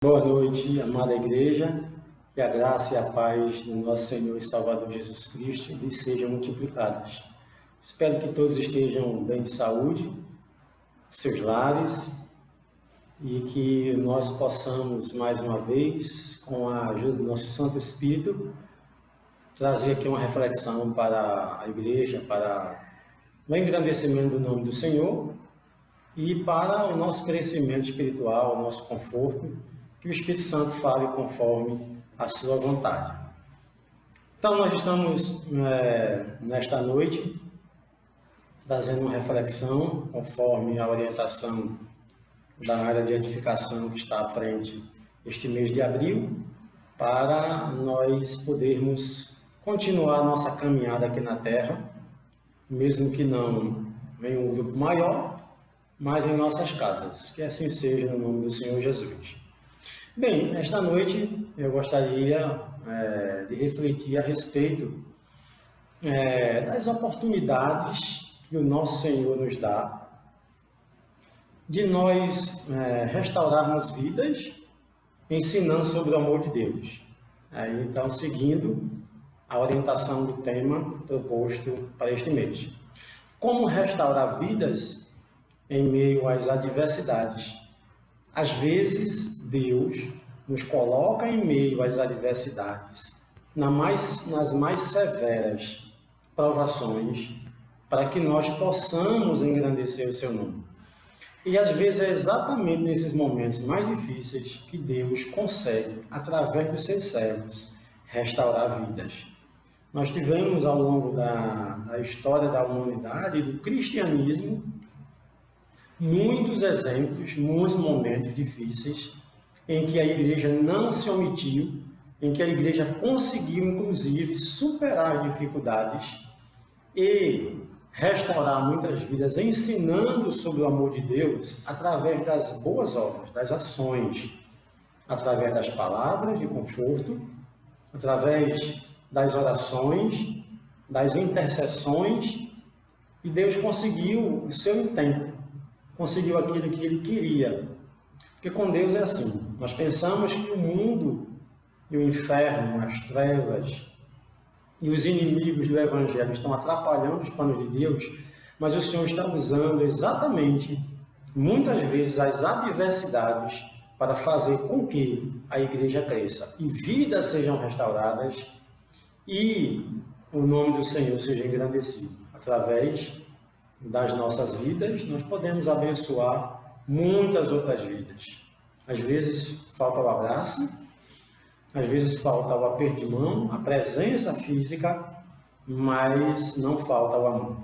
Boa noite, amada igreja, que a graça e a paz do nosso Senhor e Salvador Jesus Cristo lhes sejam multiplicadas. Espero que todos estejam bem de saúde, seus lares, e que nós possamos, mais uma vez, com a ajuda do nosso Santo Espírito, trazer aqui uma reflexão para a igreja, para o engrandecimento do nome do Senhor e para o nosso crescimento espiritual, o nosso conforto, que o Espírito Santo fale conforme a sua vontade. Então, nós estamos nesta noite trazendo uma reflexão conforme a orientação da área de edificação que está à frente este mês de abril, para nós podermos continuar a nossa caminhada aqui na Terra, mesmo que não em um grupo maior, mas em nossas casas. Que assim seja no nome do Senhor Jesus. Bem, esta noite eu gostaria de refletir a respeito das oportunidades que o nosso Senhor nos dá de nós restaurarmos vidas, ensinando sobre o amor de Deus. Então, seguindo a orientação do tema proposto para este mês. Como restaurar vidas em meio às adversidades? Às vezes, Deus nos coloca em meio às adversidades, nas mais severas provações, para que nós possamos engrandecer o seu nome. E às vezes é exatamente nesses momentos mais difíceis que Deus consegue, através dos seus servos, restaurar vidas. Nós tivemos ao longo da história da humanidade e do cristianismo muitos exemplos, muitos momentos difíceis em que a igreja não se omitiu, em que a igreja conseguiu, inclusive, superar as dificuldades e restaurar muitas vidas, ensinando sobre o amor de Deus através das boas obras, das ações, através das palavras de conforto, através das orações, das intercessões, e Deus conseguiu o seu intento, conseguiu aquilo que Ele queria. Porque com Deus é assim, nós pensamos que o mundo e o inferno, as trevas e os inimigos do Evangelho estão atrapalhando os planos de Deus, mas o Senhor está usando exatamente, muitas vezes, as adversidades para fazer com que a igreja cresça e vidas sejam restauradas e o nome do Senhor seja engrandecido. Através das nossas vidas, nós podemos abençoar muitas outras vidas. Às vezes falta o abraço, às vezes falta o aperto de mão, a presença física, mas não falta o amor.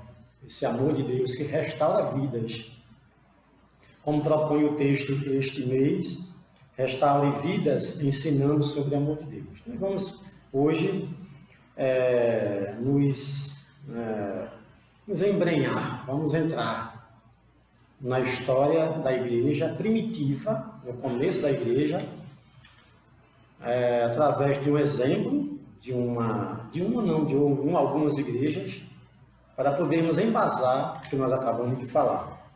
Esse amor de Deus que restaura vidas. Como propõe o texto este mês, restaure vidas ensinando sobre o amor de Deus. Nós vamos hoje nos embrenhar, vamos entrar na história da igreja primitiva, no começo da igreja, através de um exemplo, de algumas igrejas, para podermos embasar o que nós acabamos de falar.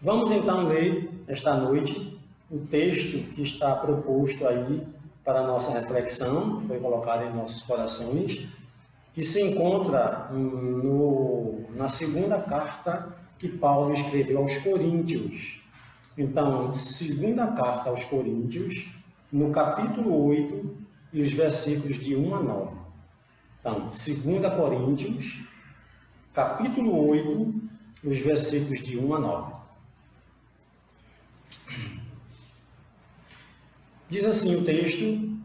Vamos então ler esta noite o texto que está proposto aí para a nossa reflexão, que foi colocado em nossos corações, que se encontra na segunda carta que Paulo escreveu aos Coríntios. Então, segunda carta aos Coríntios, no capítulo 8, e os versículos de 1 a 9. Então, 2 Coríntios, capítulo 8, e os versículos de 1 a 9. Diz assim o texto,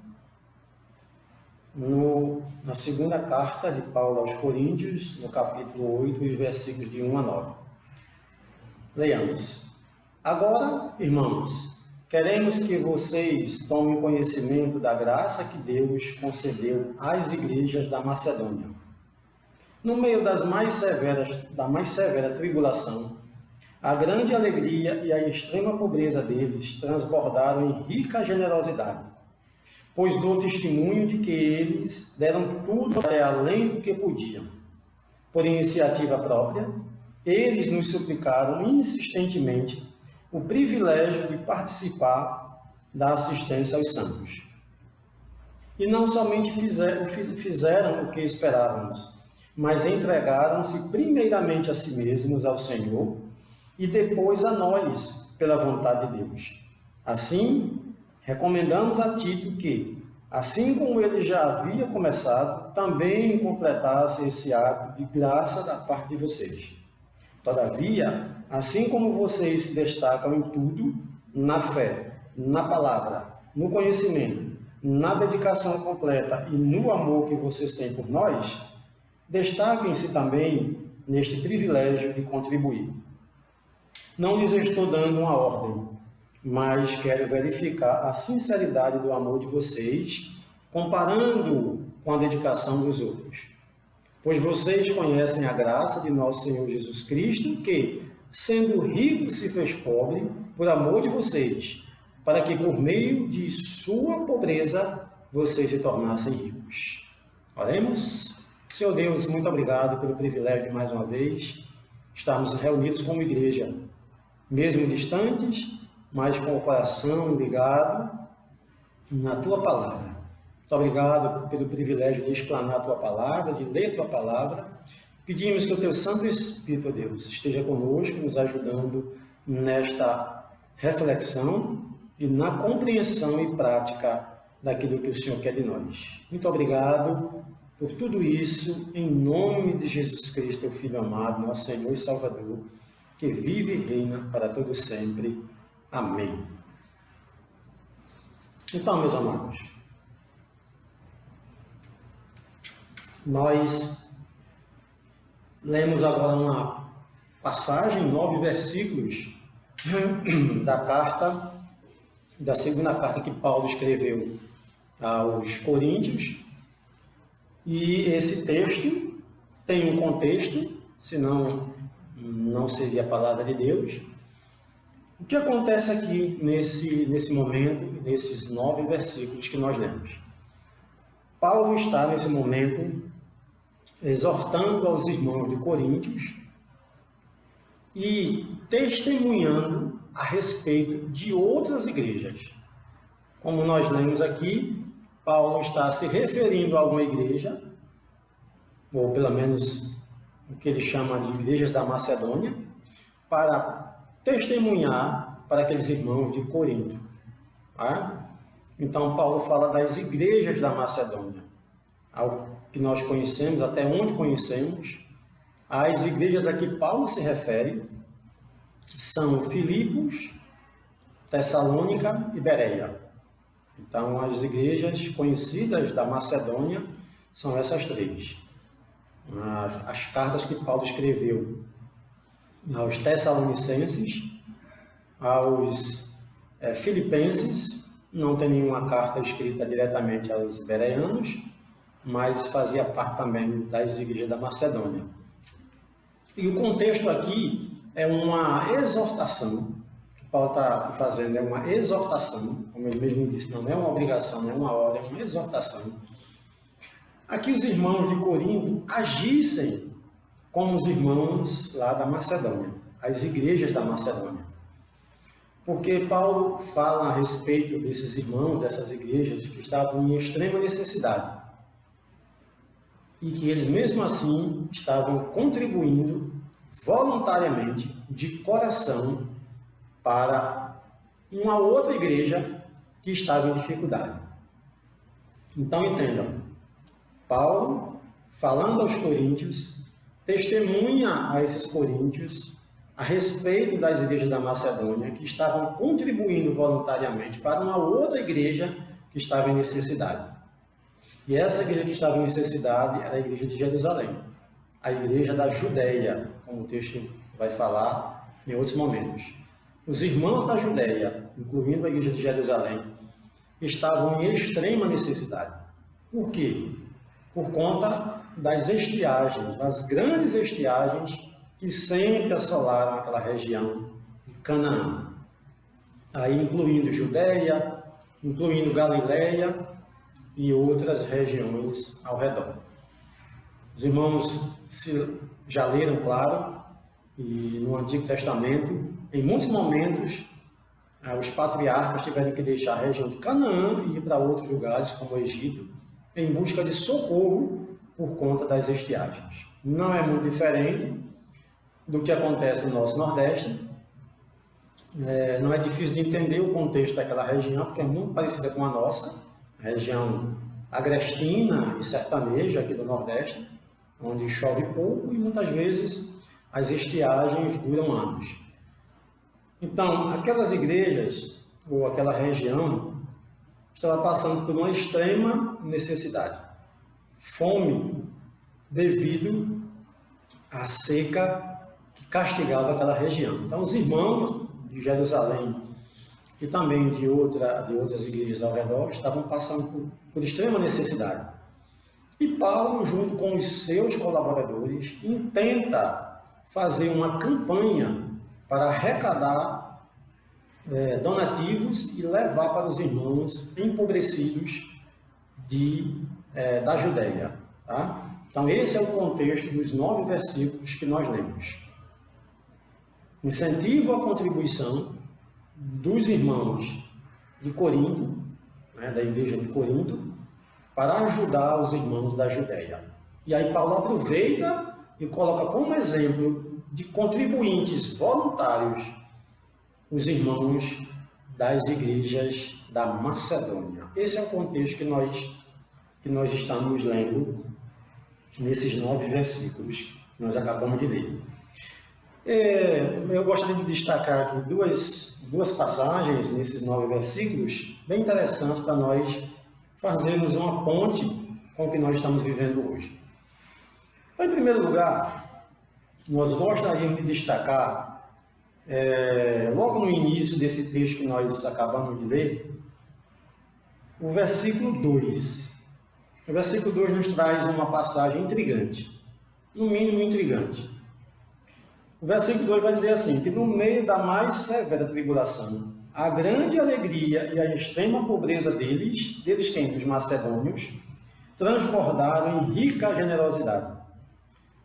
na segunda carta de Paulo aos Coríntios, no capítulo 8, e os versículos de 1 a 9. Leiamos. Agora, irmãos, queremos que vocês tomem conhecimento da graça que Deus concedeu às igrejas da Macedônia. No meio da mais severa tribulação, a grande alegria e a extrema pobreza deles transbordaram em rica generosidade, pois dou testemunho de que eles deram tudo até além do que podiam. Por iniciativa própria, eles nos suplicaram insistentemente o privilégio de participar da assistência aos santos. E não somente fizeram o que esperávamos, mas entregaram-se primeiramente a si mesmos, ao Senhor, e depois a nós, pela vontade de Deus. Assim, recomendamos a Tito que, assim como ele já havia começado, também completasse esse ato de graça da parte de vocês. Todavia, assim como vocês se destacam em tudo, na fé, na palavra, no conhecimento, na dedicação completa e no amor que vocês têm por nós, destaquem-se também neste privilégio de contribuir. Não lhes estou dando uma ordem, mas quero verificar a sinceridade do amor de vocês, comparando-o com a dedicação dos outros. Pois vocês conhecem a graça de nosso Senhor Jesus Cristo, que, sendo rico, se fez pobre por amor de vocês, para que por meio de sua pobreza vocês se tornassem ricos. Oremos. Senhor Deus, muito obrigado pelo privilégio de mais uma vez estarmos reunidos como igreja, mesmo distantes, mas com o coração ligado na Tua Palavra. Muito obrigado pelo privilégio de explanar a Tua Palavra, de ler a Tua Palavra. Pedimos que o Teu Santo Espírito, Deus, esteja conosco, nos ajudando nesta reflexão e na compreensão e prática daquilo que o Senhor quer de nós. Muito obrigado por tudo isso, em nome de Jesus Cristo, Teu Filho amado, nosso Senhor e Salvador, que vive e reina para todo sempre. Amém. Então, meus amados, nós lemos agora uma passagem, 9 versículos da segunda carta que Paulo escreveu aos Coríntios. E esse texto tem um contexto, senão não seria a palavra de Deus. O que acontece aqui nesse momento, nesses 9 versículos que nós lemos? Paulo está, nesse momento, exortando aos irmãos de Coríntios e testemunhando a respeito de outras igrejas. Como nós lemos aqui, Paulo está se referindo a uma igreja, ou pelo menos o que ele chama de igrejas da Macedônia, para testemunhar para aqueles irmãos de Corinto. Tá? Então, Paulo fala das igrejas da Macedônia, ao que nós conhecemos, até onde conhecemos. As igrejas a que Paulo se refere são Filipos, Tessalônica e Bereia. Então, as igrejas conhecidas da Macedônia são essas 3. As cartas que Paulo escreveu aos Tessalonicenses, aos Filipenses, não tem nenhuma carta escrita diretamente aos bereanos, mas fazia parte também das igrejas da Macedônia. E o contexto aqui é uma exortação. Paulo está fazendo é uma exortação, como ele mesmo disse, não é uma obrigação, não é uma ordem, é uma exortação. Aqui os irmãos de Corinto agissem como os irmãos lá da Macedônia, as igrejas da Macedônia. Porque Paulo fala a respeito desses irmãos, dessas igrejas que estavam em extrema necessidade. E que eles mesmo assim estavam contribuindo voluntariamente, de coração, para uma outra igreja que estava em dificuldade. Então entendam, Paulo, falando aos coríntios, testemunha a esses coríntios a respeito das igrejas da Macedônia que estavam contribuindo voluntariamente para uma outra igreja que estava em necessidade. E essa igreja que estava em necessidade era a igreja de Jerusalém, a igreja da Judéia, como o texto vai falar em outros momentos. Os irmãos da Judéia, incluindo a igreja de Jerusalém, estavam em extrema necessidade. Por quê? Por conta das estiagens, das grandes estiagens que sempre assolaram aquela região de Canaã. Aí incluindo Judéia, incluindo Galileia e outras regiões ao redor. Os irmãos já leram, claro, e no Antigo Testamento, em muitos momentos, os patriarcas tiveram que deixar a região de Canaã e ir para outros lugares, como o Egito, em busca de socorro por conta das estiagens. Não é muito diferente do que acontece no nosso Nordeste. Não é difícil de entender o contexto daquela região, porque é muito parecida com a nossa, a região agrestina e sertaneja aqui do Nordeste, onde chove pouco e muitas vezes as estiagens duram anos. Então, aquelas igrejas ou aquela região estava passando por uma extrema necessidade, fome, devido à seca que castigava aquela região. Então, os irmãos de Jerusalém e também de outras igrejas ao redor estavam passando por extrema necessidade. E Paulo, junto com os seus colaboradores, intenta fazer uma campanha para arrecadar donativos e levar para os irmãos empobrecidos da Judéia. Tá? Então, esse é o contexto dos 9 versículos que nós lemos. Incentivo à contribuição dos irmãos de Corinto, da igreja de Corinto, para ajudar os irmãos da Judéia. E aí Paulo aproveita e coloca como exemplo de contribuintes voluntários os irmãos das igrejas da Macedônia. Esse é o contexto que nós estamos lendo nesses 9 versículos que nós acabamos de ler. Eu gostaria de destacar aqui duas passagens nesses 9 versículos bem interessantes para nós fazermos uma ponte com o que nós estamos vivendo hoje. Então, em primeiro lugar, nós gostaríamos de destacar, logo no início desse texto que nós acabamos de ler, o versículo 2. O versículo 2 nos traz uma passagem intrigante, no mínimo intrigante. O versículo 2 vai dizer assim, que no meio da mais severa tribulação, a grande alegria e a extrema pobreza deles quem? Dos macedônios, transbordaram em rica generosidade.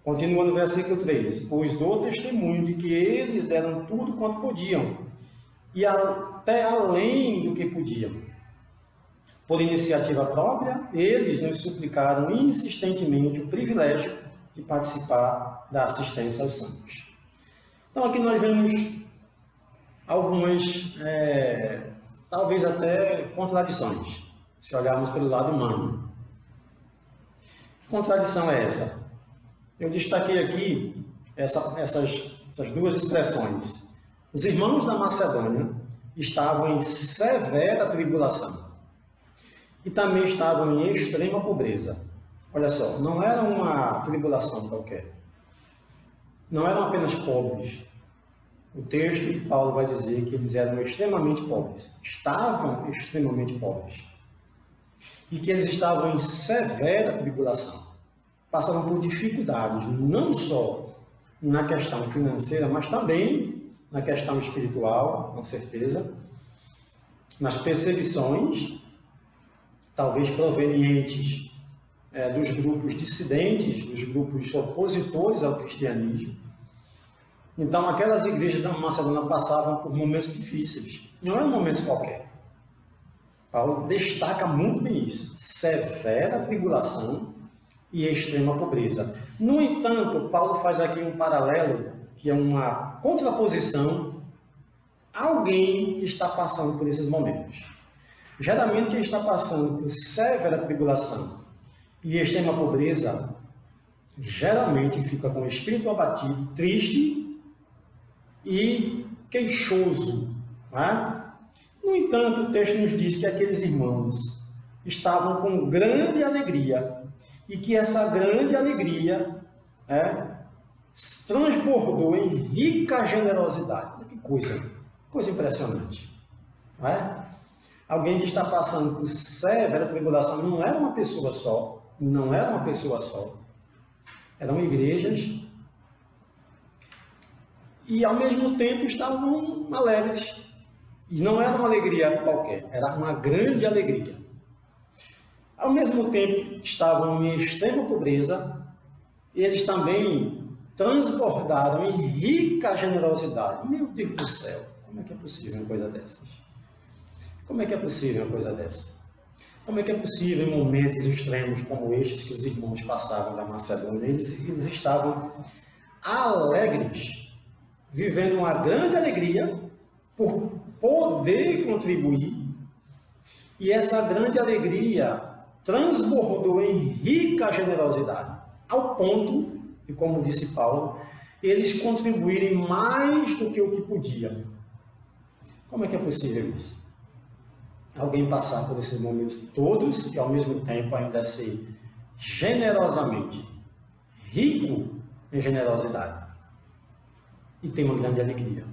Continua no versículo 3, pois dou testemunho de que eles deram tudo quanto podiam, e até além do que podiam. Por iniciativa própria, eles nos suplicaram insistentemente o privilégio de participar da assistência aos santos. Então aqui nós vemos algumas, talvez até contradições, se olharmos pelo lado humano. Que contradição é essa? Eu destaquei aqui essas duas expressões. Os irmãos da Macedônia estavam em severa tribulação e também estavam em extrema pobreza. Olha só, não era uma tribulação qualquer. Não eram apenas pobres. O texto de Paulo vai dizer que eles eram extremamente pobres. Estavam extremamente pobres. E que eles estavam em severa tribulação. Passavam por dificuldades, não só na questão financeira, mas também na questão espiritual, com certeza. Nas perseguições, talvez provenientes dos grupos dissidentes, dos grupos opositores ao cristianismo. Então, aquelas igrejas da Macedônia passavam por momentos difíceis. Não eram momentos qualquer. Paulo destaca muito bem isso. Severa tribulação e extrema pobreza. No entanto, Paulo faz aqui um paralelo, que é uma contraposição a alguém que está passando por esses momentos. Geralmente, quem está passando por severa tribulação e extrema pobreza, geralmente fica com o espírito abatido, triste e queixoso. Né? No entanto, o texto nos diz que aqueles irmãos estavam com grande alegria e que essa grande alegria transbordou em rica generosidade. Que coisa impressionante. Não é? Alguém que está passando por severa tribulação não era uma pessoa só, eram igrejas e ao mesmo tempo estavam alegres. E não era uma alegria qualquer, era uma grande alegria. Ao mesmo tempo estavam em extrema pobreza, eles também transbordaram em rica generosidade. Meu Deus do céu, Como é que é possível uma coisa dessas? Como é que é possível uma coisa dessa? Como é que é possível em momentos extremos como estes que os irmãos passavam da Macedônia, eles estavam alegres, vivendo uma grande alegria por poder contribuir, e essa grande alegria transbordou em rica generosidade, ao ponto de, como disse Paulo, eles contribuírem mais do que o que podiam. Como é que é possível isso? Alguém passar por esses momentos todos e ao mesmo tempo ainda ser generosamente rico em generosidade e ter uma grande alegria.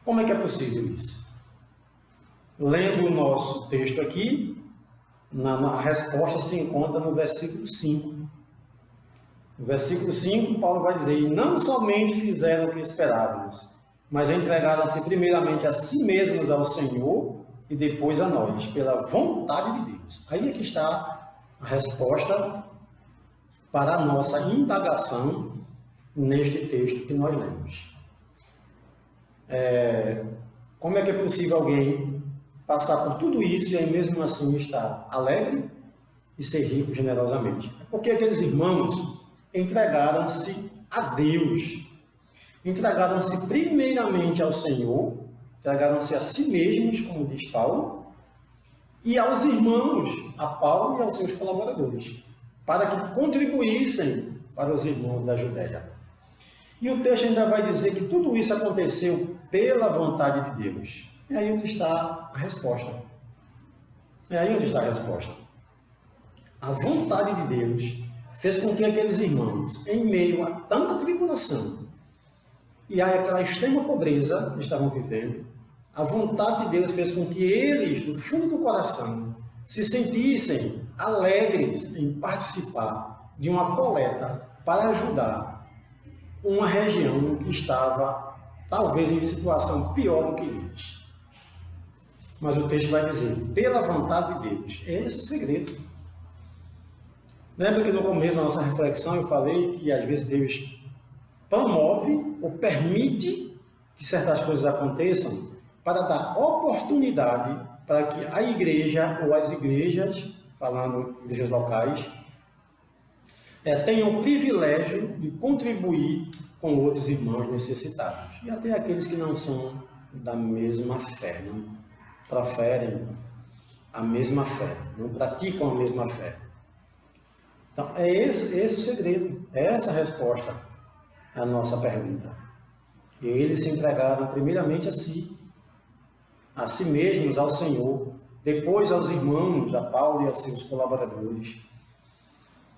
Como é que é possível isso? Lendo o nosso texto aqui, a resposta se encontra no versículo 5. No versículo 5, Paulo vai dizer: e não somente fizeram o que esperávamos, mas entregaram-se primeiramente a si mesmos ao Senhor e depois a nós, pela vontade de Deus. Aí é que está a resposta para a nossa indagação neste texto que nós lemos. Como é que é possível alguém passar por tudo isso e aí mesmo assim estar alegre e ser rico generosamente? É porque aqueles irmãos entregaram-se a Deus, entregaram-se primeiramente ao Senhor, entregaram-se a si mesmos, como diz Paulo, e aos irmãos, a Paulo e aos seus colaboradores, para que contribuíssem para os irmãos da Judéia. E o texto ainda vai dizer que tudo isso aconteceu pela vontade de Deus. É aí onde está a resposta. É aí onde está a resposta. A vontade de Deus fez com que aqueles irmãos, em meio a tanta tribulação e a aquela extrema pobreza que estavam vivendo, a vontade de Deus fez com que eles, do fundo do coração, se sentissem alegres em participar de uma coleta para ajudar uma região que estava, talvez, em situação pior do que eles. Mas o texto vai dizer, pela vontade de Deus. Esse é o segredo. Lembra que no começo da nossa reflexão eu falei que às vezes Deus promove ou permite que certas coisas aconteçam para dar oportunidade para que a igreja ou as igrejas, falando em igrejas locais, tenham o privilégio de contribuir com outros irmãos necessitados. E até aqueles que não são da mesma fé, não proferem a mesma fé, não praticam a mesma fé. Então, é esse o segredo, é essa a resposta à nossa pergunta. Eles se entregaram primeiramente a si mesmos, ao Senhor, depois aos irmãos, a Paulo e aos seus colaboradores,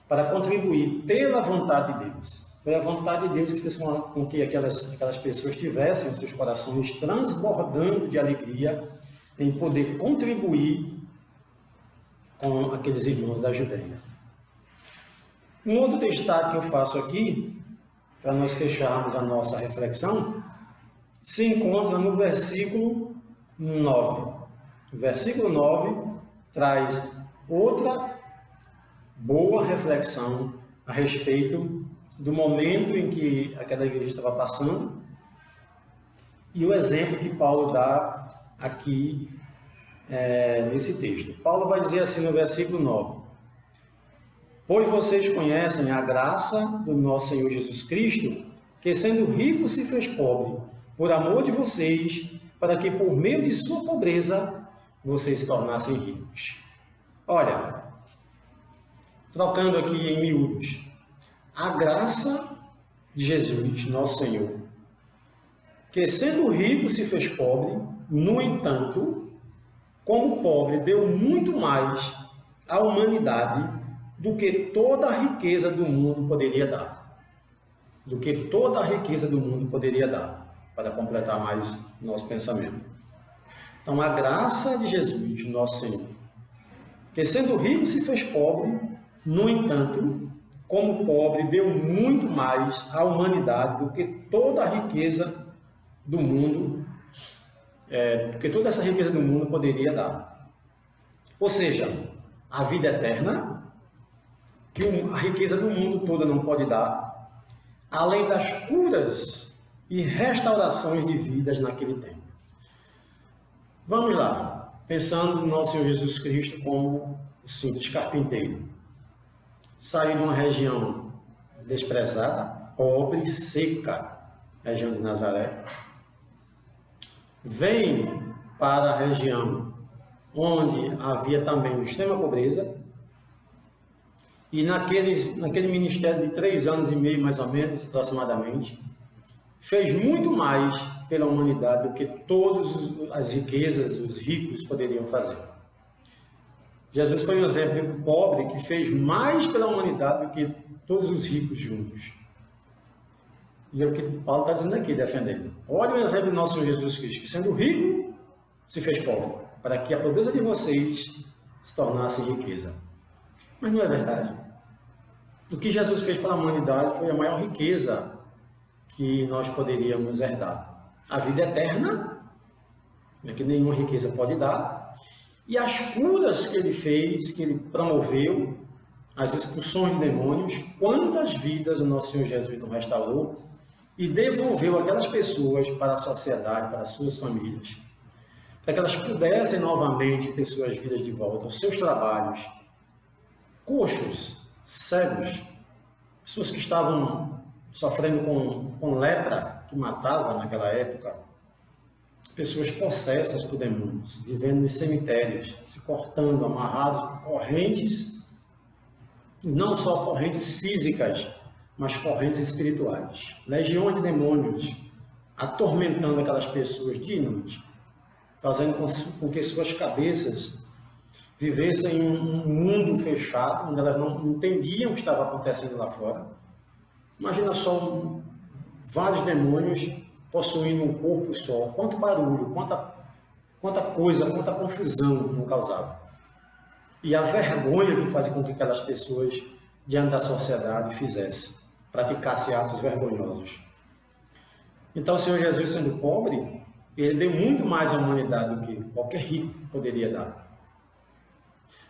para contribuir pela vontade de Deus. Foi a vontade de Deus que fez com que aquelas pessoas tivessem os seus corações transbordando de alegria em poder contribuir com aqueles irmãos da Judéia. Um outro destaque que eu faço aqui, para nós fecharmos a nossa reflexão, se encontra no versículo 9. O versículo 9 traz outra boa reflexão a respeito do momento em que aquela igreja estava passando e o exemplo que Paulo dá aqui nesse texto. Paulo vai dizer assim no versículo 9: pois vocês conhecem a graça do nosso Senhor Jesus Cristo, que sendo rico se fez pobre, por amor de vocês, para que por meio de sua pobreza vocês se tornassem ricos. Olha, trocando aqui em miúdos, a graça de Jesus, nosso Senhor, que sendo rico se fez pobre, no entanto, como pobre, deu muito mais à humanidade do que toda a riqueza do mundo poderia dar. Do que toda a riqueza do mundo poderia dar, para completar mais nosso pensamento. Então, a graça de Jesus, nosso Senhor, que sendo rico se fez pobre, no entanto, como pobre, deu muito mais à humanidade do que toda a riqueza do mundo, do que toda essa riqueza do mundo poderia dar. Ou seja, a vida eterna, que a riqueza do mundo toda não pode dar, além das curas e restaurações de vidas naquele tempo. Vamos lá, pensando no nosso Senhor Jesus Cristo como o simples carpinteiro. Saiu de uma região desprezada, pobre, seca, região de Nazaré. Vem para a região onde havia também extrema pobreza. E naquele ministério de 3 anos e meio, mais ou menos, aproximadamente, fez muito mais pela humanidade do que todas as riquezas, os ricos poderiam fazer. Jesus foi um exemplo de um pobre que fez mais pela humanidade do que todos os ricos juntos. E é o que Paulo está dizendo aqui, defendendo. Olha o exemplo do nosso Jesus Cristo, que sendo rico, se fez pobre, para que a pobreza de vocês se tornasse riqueza. Mas não é verdade. O que Jesus fez pela humanidade foi a maior riqueza que nós poderíamos herdar. A vida eterna, que nenhuma riqueza pode dar, e as curas que ele fez, que ele promoveu, as expulsões de demônios, quantas vidas o nosso Senhor Jesus não restaurou e devolveu aquelas pessoas para a sociedade, para as suas famílias, para que elas pudessem novamente ter suas vidas de volta, os seus trabalhos. Coxos, cegos, pessoas que estavam sofrendo com lepra, que matava naquela época, pessoas possessas por demônios, vivendo nos cemitérios, se cortando, amarrados por correntes, não só correntes físicas, mas correntes espirituais. Legiões de demônios atormentando aquelas pessoas dia e noite, fazendo com que suas cabeças vivessem em um mundo fechado, onde elas não entendiam o que estava acontecendo lá fora. Imagina só vários demônios possuindo um corpo só. Quanto barulho, quanta coisa, quanta confusão não causava. E a vergonha que fazia com que aquelas pessoas, diante da sociedade, fizessem, praticassem atos vergonhosos. Então, o Senhor Jesus, sendo pobre, ele deu muito mais à humanidade do que qualquer rico poderia dar.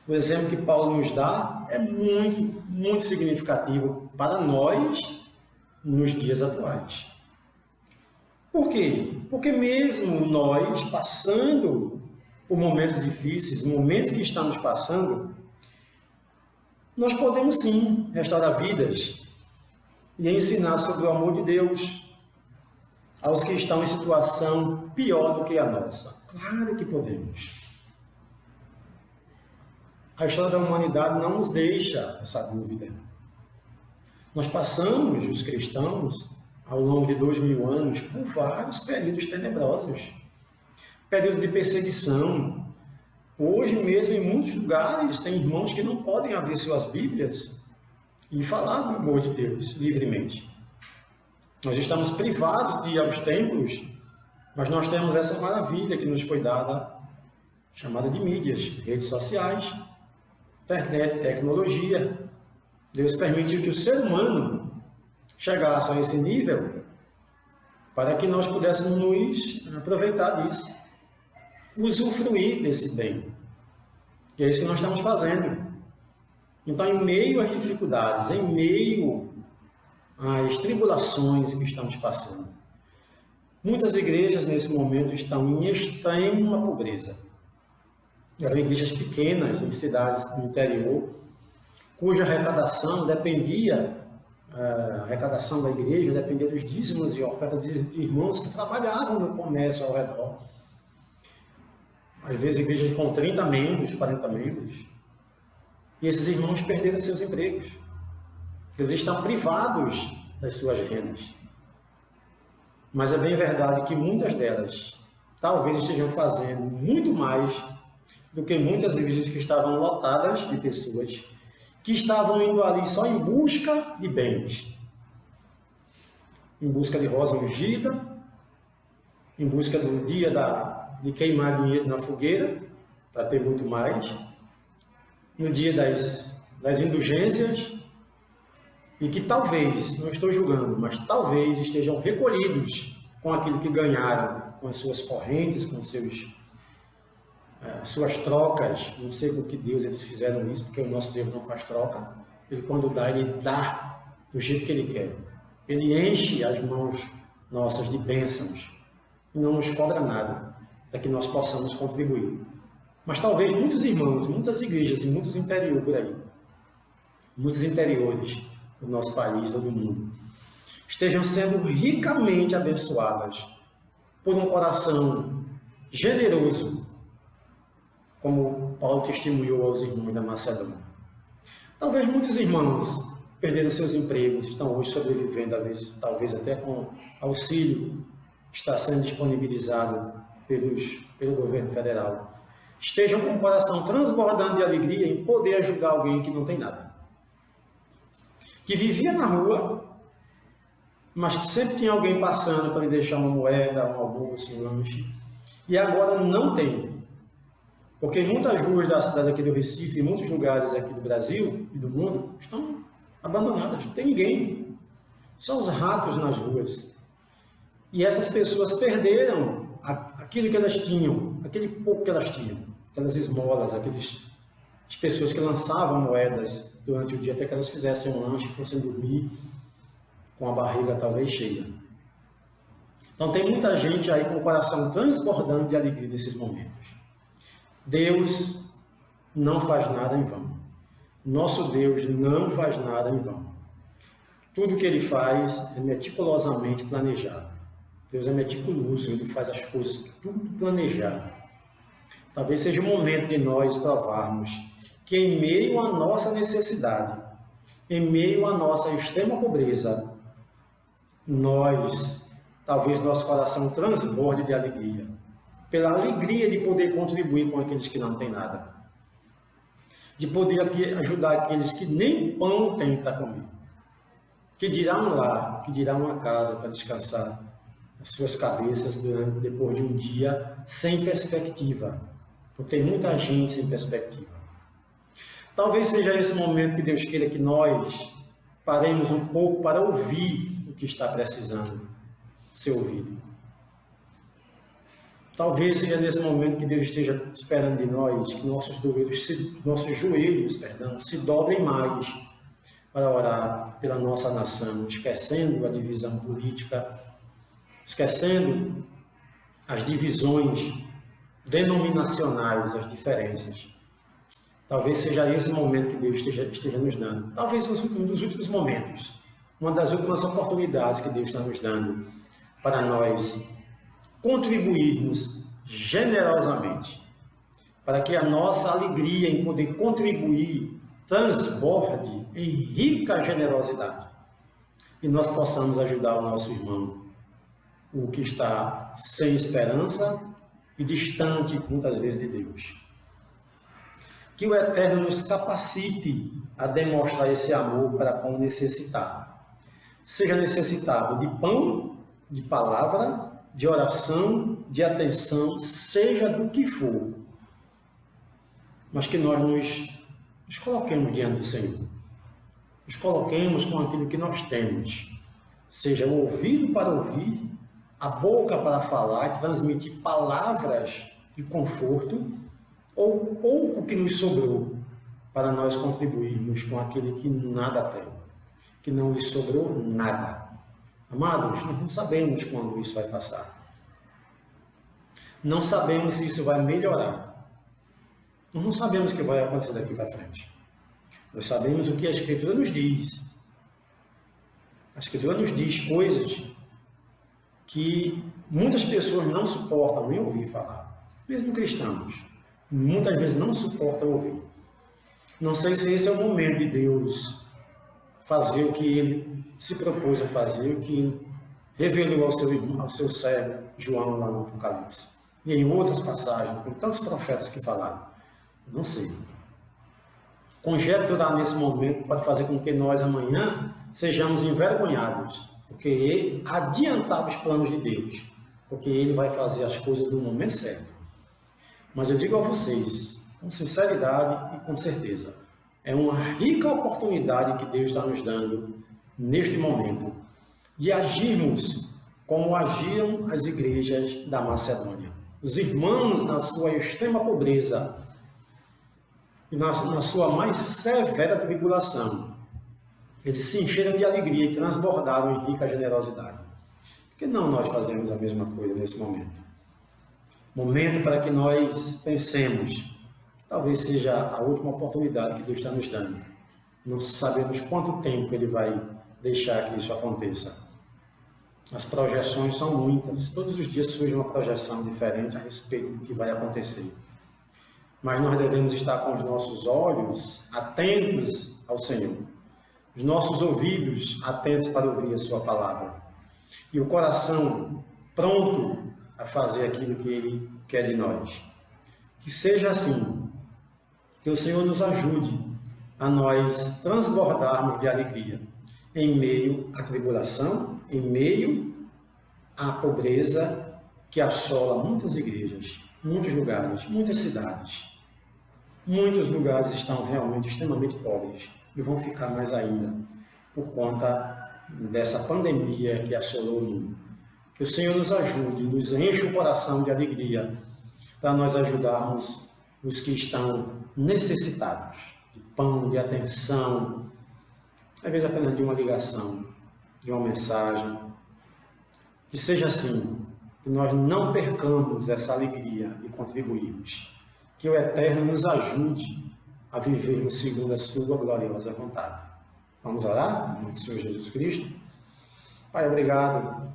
O exemplo que Paulo nos dá é muito, muito significativo para nós nos dias atuais. Por quê? Porque mesmo nós, passando por momentos difíceis, momentos que estamos passando, nós podemos sim restaurar vidas e ensinar sobre o amor de Deus aos que estão em situação pior do que a nossa. Claro que podemos. A história da humanidade não nos deixa essa dúvida. Nós passamos, os cristãos, ao longo de 2000 anos, por vários períodos tenebrosos. Períodos de perseguição. Hoje mesmo, em muitos lugares, tem irmãos que não podem abrir suas Bíblias e falar do amor de Deus livremente. Nós estamos privados de ir aos templos, mas nós temos essa maravilha que nos foi dada, chamada de mídias, redes sociais, internet, tecnologia. Deus permitiu que o ser humano chegasse a esse nível para que nós pudéssemos nos aproveitar disso, usufruir desse bem. E é isso que nós estamos fazendo. Então, em meio às dificuldades, em meio às tribulações que estamos passando, muitas igrejas nesse momento estão em extrema pobreza. Eram igrejas pequenas, em cidades do interior, cuja arrecadação dependia, a arrecadação da igreja dependia dos dízimos e ofertas de irmãos que trabalhavam no comércio ao redor. Às vezes igrejas com 30 membros, 40 membros. E esses irmãos perderam seus empregos. Eles estão privados das suas rendas. Mas é bem verdade que muitas delas talvez estejam fazendo muito mais do que muitas igrejas que estavam lotadas de pessoas que estavam indo ali só em busca de bens, em busca de rosa ungida, em busca do dia de queimar dinheiro na fogueira, para ter muito mais, no dia das indulgências, e que talvez, não estou julgando, mas talvez estejam recolhidos com aquilo que ganharam, com as suas correntes, com suas trocas. Não sei com que Deus eles fizeram isso, porque o nosso Deus não faz troca. Ele, quando dá, ele dá do jeito que ele quer. Ele enche as mãos nossas de bênçãos e não nos cobra nada. para que nós possamos contribuir. Mas talvez muitos irmãos, muitas igrejas e muitos interiores por aí, muitos interiores do nosso país, do mundo, estejam sendo ricamente abençoadas por um coração generoso, como Paulo testemunhou aos irmãos da Macedônia. Talvez muitos irmãos perderam seus empregos, estão hoje sobrevivendo, talvez até com auxílio que está sendo disponibilizado pelo governo federal. Estejam com o coração transbordando de alegria em poder ajudar alguém que não tem nada. Que vivia na rua, mas que sempre tinha alguém passando para lhe deixar uma moeda, um almoço, um lanche, e agora não tem. Porque em muitas ruas da cidade aqui do Recife, em muitos lugares aqui do Brasil e do mundo, estão abandonadas, não tem ninguém. Só os ratos nas ruas. E essas pessoas perderam aquilo que elas tinham, aquele pouco que elas tinham, aquelas esmolas, as pessoas que lançavam moedas durante o dia até que elas fizessem um lanche e fossem dormir com a barriga talvez cheia. Então tem muita gente aí com o coração transbordando de alegria nesses momentos. Deus não faz nada em vão. Nosso Deus não faz nada em vão. Tudo que Ele faz é meticulosamente planejado. Deus é meticuloso, Ele faz as coisas tudo planejado. Talvez seja o momento de nós provarmos que em meio à nossa necessidade, em meio à nossa extrema pobreza, talvez nosso coração transborde de alegria, pela alegria de poder contribuir com aqueles que não têm nada, de poder ajudar aqueles que nem pão têm para comer, que dirá um lar, que dirá uma casa para descansar as suas cabeças depois de um dia sem perspectiva, porque tem muita gente sem perspectiva. Talvez seja esse momento que Deus queira que nós paremos um pouco para ouvir o que está precisando ser ouvido. Talvez seja nesse momento que Deus esteja esperando de nós que nossos joelhos se dobrem mais para orar pela nossa nação, esquecendo a divisão política, esquecendo as divisões denominacionais, as diferenças. Talvez seja esse momento que Deus esteja nos dando. Talvez um dos últimos momentos, uma das últimas oportunidades que Deus está nos dando para nós contribuirmos generosamente, para que a nossa alegria em poder contribuir transborde em rica generosidade e nós possamos ajudar o nosso irmão, o que está sem esperança e distante muitas vezes de Deus. Que o Eterno nos capacite a demonstrar esse amor para com o necessitado. Seja necessitado de pão, de palavra, de oração, de atenção, seja do que for. Mas que nós nos coloquemos diante do Senhor. Nos coloquemos com aquilo que nós temos. Seja o ouvido para ouvir, a boca para falar, transmitir palavras de conforto, ou o pouco que nos sobrou para nós contribuirmos com aquele que nada tem, que não lhe sobrou nada. Amados, nós não sabemos quando isso vai passar. Não sabemos se isso vai melhorar. Nós não sabemos o que vai acontecer daqui para frente. Nós sabemos o que a Escritura nos diz. A Escritura nos diz coisas que muitas pessoas não suportam nem ouvir falar. Mesmo cristãos, muitas vezes não suportam ouvir. Não sei se esse é o momento de Deus fazer o que Ele se propôs a fazer, o que Ele revelou ao seu servo João lá no Apocalipse. E em outras passagens, com tantos profetas que falaram. Não sei. Conjecturar nesse momento pode fazer com que nós amanhã sejamos envergonhados, porque Ele adiantava os planos de Deus, porque Ele vai fazer as coisas no momento certo. Mas eu digo a vocês, com sinceridade e com certeza, é uma rica oportunidade que Deus está nos dando neste momento de agirmos como agiram as igrejas da Macedônia. Os irmãos, na sua extrema pobreza e na sua mais severa tribulação, eles se encheram de alegria e transbordaram em rica generosidade. Por que não nós fazemos a mesma coisa nesse momento? Momento para que nós pensemos que talvez seja a última oportunidade que Deus está nos dando. Não sabemos quanto tempo Ele vai deixar que isso aconteça. As projeções são muitas. Todos os dias surge uma projeção diferente a respeito do que vai acontecer. Mas nós devemos estar com os nossos olhos atentos ao Senhor, os nossos ouvidos atentos para ouvir a sua palavra e o coração pronto a fazer aquilo que Ele quer de nós. Que seja assim, que o Senhor nos ajude a nós transbordarmos de alegria em meio à tribulação, em meio à pobreza que assola muitas igrejas, muitos lugares, muitas cidades. Muitos lugares estão realmente extremamente pobres e vão ficar mais ainda por conta dessa pandemia que assolou o mundo. Que o Senhor nos ajude, nos enche o coração de alegria para nós ajudarmos os que estão necessitados de pão, de atenção, às vezes apenas de uma ligação, de uma mensagem. Que seja assim, que nós não percamos essa alegria de contribuirmos. Que o Eterno nos ajude a vivermos segundo a sua gloriosa vontade. Vamos orar? Em nome do Senhor Jesus Cristo. Pai, obrigado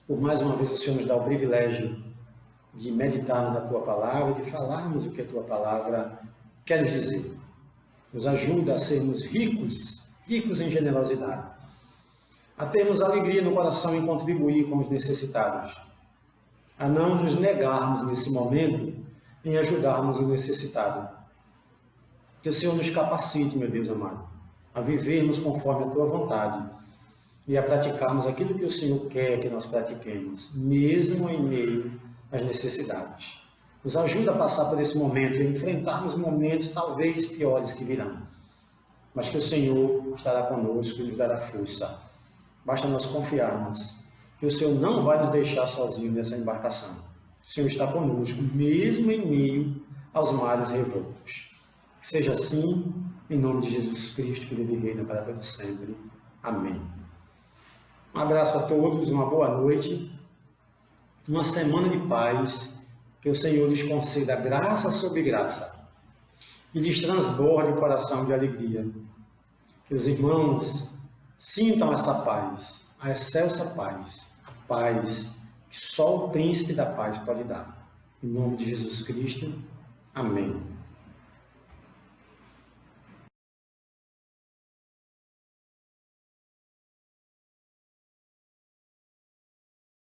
por mais uma vez o Senhor nos dá o privilégio de meditarmos na Tua Palavra, de falarmos o que a Tua Palavra quer nos dizer. Nos ajuda a sermos ricos em generosidade, a termos alegria no coração em contribuir com os necessitados, a não nos negarmos nesse momento em ajudarmos o necessitado. Que o Senhor nos capacite, meu Deus amado, a vivermos conforme a Tua vontade e a praticarmos aquilo que o Senhor quer que nós pratiquemos, mesmo em meio às necessidades. Nos ajuda a passar por esse momento e enfrentarmos momentos talvez piores que virão, mas que o Senhor estará conosco e nos dará força. Basta nós confiarmos que o Senhor não vai nos deixar sozinhos nessa embarcação. O Senhor está conosco, mesmo em meio aos mares revoltos. Que seja assim, em nome de Jesus Cristo, que vive e reina para todo sempre. Amém. Um abraço a todos, uma boa noite, uma semana de paz, que o Senhor lhes conceda graça sobre graça e lhes transborde o coração de alegria. Que os irmãos sintam essa paz, a excelsa paz, a paz que só o Príncipe da Paz pode dar. Em nome de Jesus Cristo, amém.